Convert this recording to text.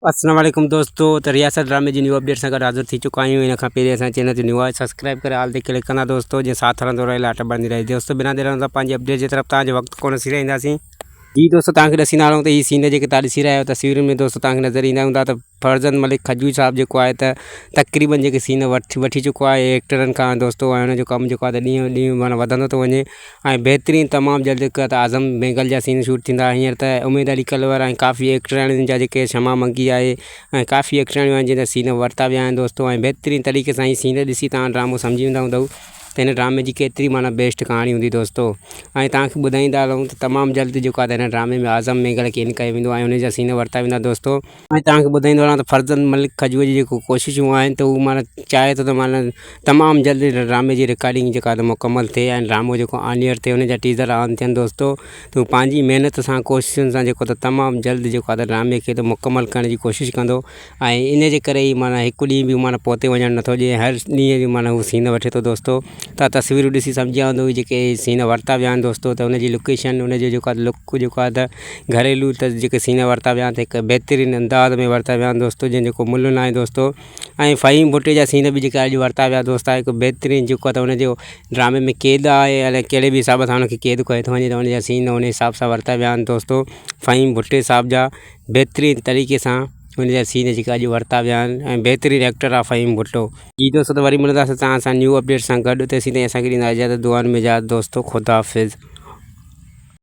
अस्सलाम वालेकुम दोस्तों। तो रियासत ड्रामे जी न्यू अपडेट सां गॾु हाज़िर थी चुका आहियूं। इन खां पहिरीं असांजे चैनल ते न्यू आहे सब्सक्राइब करे आल ते क्लिक कंदा दोस्तों, जीअं साथ हलंदो रहे लाट बढ़ंदी रहे दोस्तों। बिना देर सां पंहिंजी अपडेट जी तरफ़ तव्हांजे वक़्तु कोन सी रहंदासीं। जी दोस्तों, तव्हांखे ॾसींदा हलूं त हीअ सीन जेके तव्हां ॾिसी रहिया आहियो तस्वीर में दोस्तों तव्हांखे नज़र ईंदा हूंदा त फरज़न मलिक खजूरी साहिबु जेको आहे त तक़रीबन जेके सीन वठी चुको आहे एक्टरनि खां दोस्तों। ऐं हुनजो कमु जेको आहे त ॾींहों ॾींहुं माना वधंदो थो वञे ऐं बहितरीनु तमामु जल्द हिकु त आज़म बेंगल जा सीन शूट थींदा। हींअर त उमेद अली कलवर ऐं काफ़ी एक्टराणियुनि जा जेके क्षमा मंगी आहे ऐं काफ़ी एक्टराणियूं आहिनि जिन सीन वरिता विया आहिनि दोस्तों। ऐं बहितरीनु तरीक़े सां हीअ सीन ॾिसी तव्हां ड्रामो सम्झी वेंदा हूंदव त हिन ड्रामे जी केतिरी माना बेस्ट कहाणी हूंदी दोस्तों। ऐं तव्हांखे ॿुधाईंदा हलूं त तमामु जल्द जेको आहे त हिन ड्रामे में आज़म बेंगल खे इन कयो वेंदो ऐं हुन जा सीन वरिता वेंदा दोस्तों। ऐं तव्हांखे ॿुधाईंदो हलां त फरज़न मलिक खजूरी जी जेको कोशिशूं आहिनि त उहो माना चाहे थो त माना तमामु जल्द ड्रामे जी रिकॉर्डिंग जेका त मुकमल थिए ऐं ड्रामो जेको ऑन एयर थिए, हुन जा टीज़र ऑन थियनि दोस्तों। त पंहिंजी महिनत सां कोशिशुनि सां जेको त तमामु जल्द जेको आहे त ड्रामे खे त मुकमल करण जी कोशिशि कंदो। ऐं इन जे करे ई माना हिकु ॾींहुं बि माना पोते वञणु नथो ॾिए, हर ॾींहं जो माना उहो सीन वठे थो दोस्तों। तव्हां तस्वीरूं ॾिसी सम्झी वेंदो जेके सीन वरिता विया आहिनि दोस्तों। त हुनजी लोकेशन, हुनजो जेको आहे लुक जेको आहे त घरेलू त जेके सीन वरिता विया आहिनि त हिकु बहितरीनु अंदाज़ में वरिता विया आहिनि दोस्तों, जंहिंजो को मुल्ह न आहे दोस्तों। ऐं फ़हीम भुट्टे जा सीन बि जेके अॼु वरिता विया दोस्त आहे हिकु बहितरीनु जेको आहे त हुनजो ड्रामे में क़ैद आहे, अलाए कहिड़े बि हिसाब सां हुनखे क़ैद कयो थो वञे त हुनजा सीन हुन हिसाब सां वरिता विया आहिनि दोस्तों। फ़हीम भुट्टे साहिब जा बहितरीनु तरीक़े सां हुनजा सीन जेके अॼु वरिता विया आहिनि ऐं बहितरीनु एक्टर आहे फ़हीम भुट्टो जी दोस्तों। त वरी मिलंदासीं तव्हां सां न्यू अपडेट सां गॾु, तेसीं ताईं असांखे ॾींदा इजाज़त दुआनि में यादि दोस्तों। ख़ुदा हाफ़िज़।